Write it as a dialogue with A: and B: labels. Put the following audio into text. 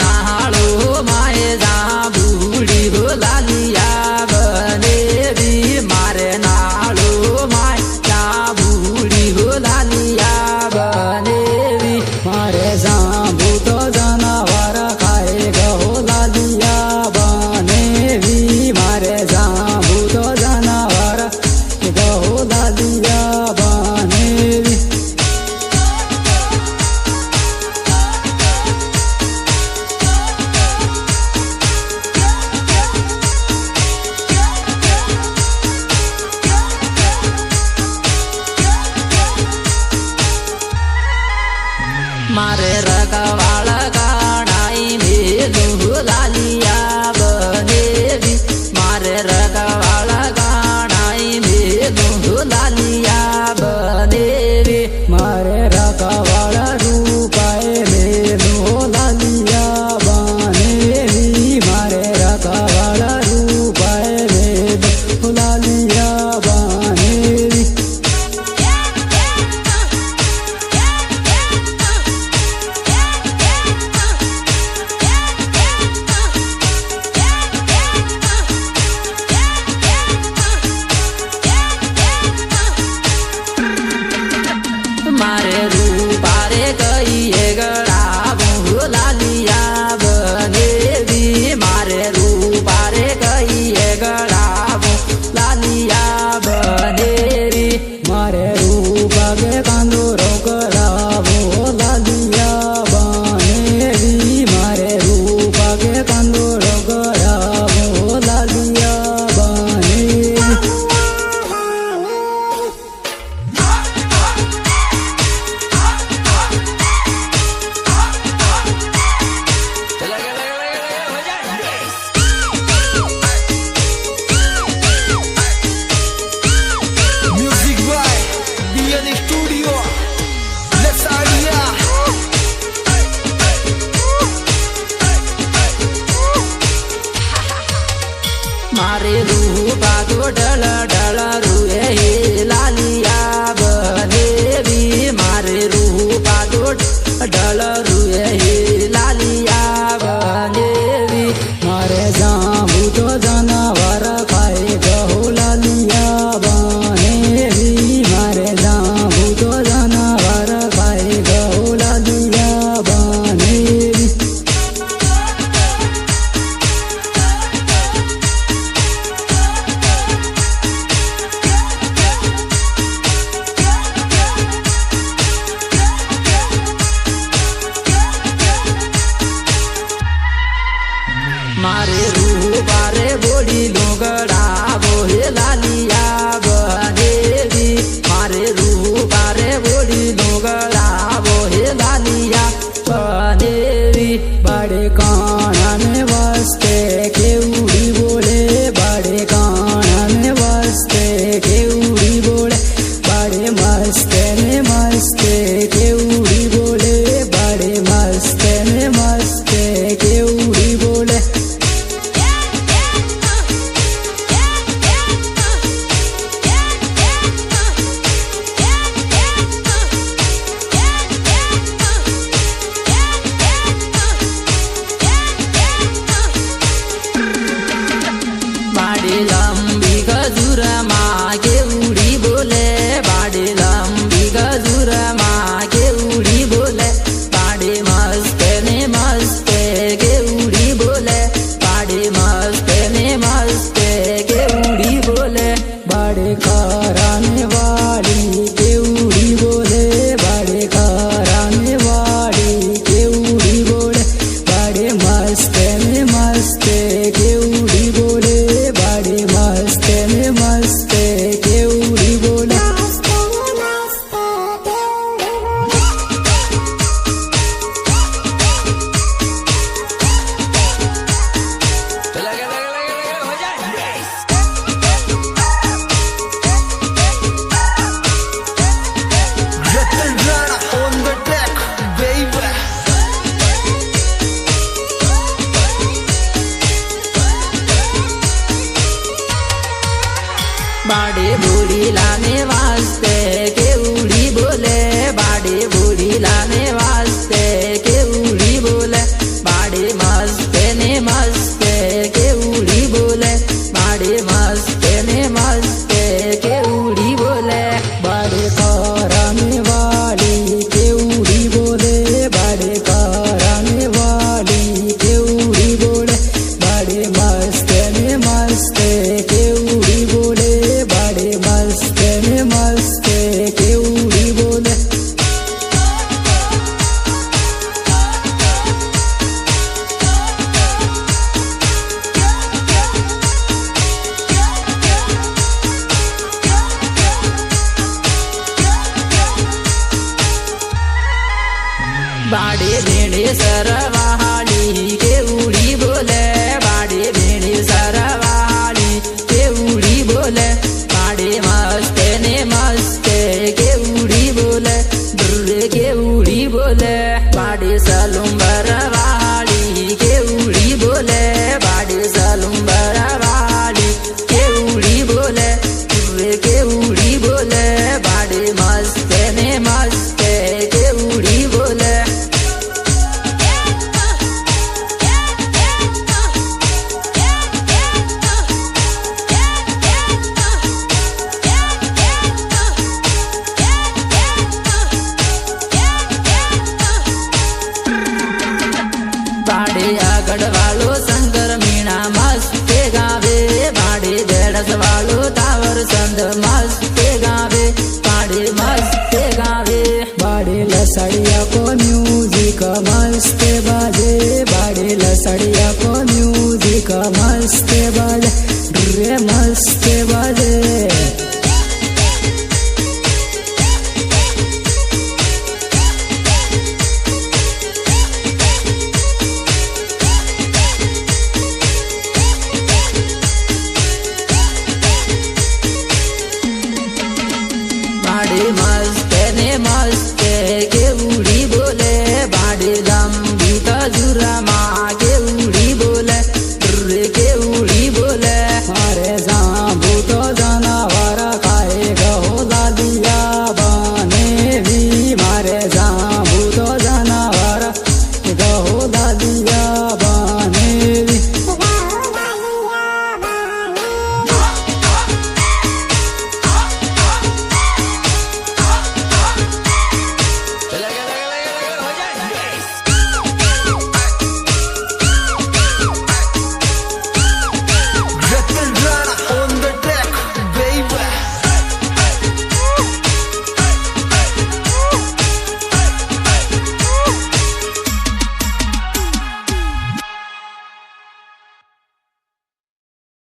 A: नाळो माए जा बूढ़ी हो लालिया बनेवी मारे नाळो माए जा बूढ़ी हो लालिया बनेवी मारे जांबू तो जनावर खाए गहो लालिया बनेवी मारे जांबू तो जनावर गहो लालिया बनेवी मारे रखवाड़ गाड़ाई मेलू लालिया बनेवी मारे रखवाड़ गाड़ाई मेलू लालिया बनेवी मारे रखवाड़ रूपाए मेलू लालिया बनेवी मारे रखवाड़ रूपाए मेलू लालिया बनेवी मारे रूपारे कहिए गड़ाबू लालिया बनेवी मारे रूपारे कहिए गड़ाबू लालिया बनेवी मारे रूपा के कांदोरो गड़ाबू लालिया बनेवी मारे रूपा के कांदोरो गड़ाबू लालिया बनेवी मारे रूपा तो डल डल रुए लालिया बनेवी मारे रूपा तो डल रुए लालिया बनेवी मारे जांबू तो जनावर खाए गहो लालिया बनेवी मारे जांबू तो जनावर खाए गहो लालिया बनेवी मारे रूपारे बोली लोगड़ा बोहे लालिया बनेवी मारे रूपारे बोली लोगड़ा बोहे लालिया बनेवी बड़े कानन वास्ते केउड़ी बोले बड़े कानन वास्ते केउड़ी बोले बड़े मस्ते में मस्ते केउड़ी बोले बड़े मस्ते में मस्ते केउड़ी बोले बाड़ी लंबी गजूर मागे उड़ी बोले बाड़ी लंबी गजूर मागे उड़ी बोले बाड़ी मस्ते ने मस्ते के उड़ी बोले बाड़ी मस्ते ने मस्ते के उड़ी बोले बाड़ी कराने वाली के उड़ी बोले बाड़ी कराने वाली के उड़ी बोले बाड़ी मस्ते ने मस्ते के उड़ी बोले बड़े मस्ते में मस्त सरवाली केवड़ी बोले बाड़े भेड़ी सरवाली केवड़ी बोले बाड़े मस्ते ने मस्ते केवड़ी बोले दुर्रे केवड़ी बोले बाड़े सलुम्बर वाली केवड़ी बोले बाड़े सलुम्बर वाली केवड़ी बोले दुर्रे केवड़ी बोले बाड़े मस्ते ने मस्ते केवड़ी बोले बाड़े आगड़ वालो शंकर मीणा मस्ते गावे बाड़े देड़स वालो तावर संद मस्ते गावे बाड़े मस्ते गावे
B: बाड़े लसड़िया को म्यूजिक मस्त बाजे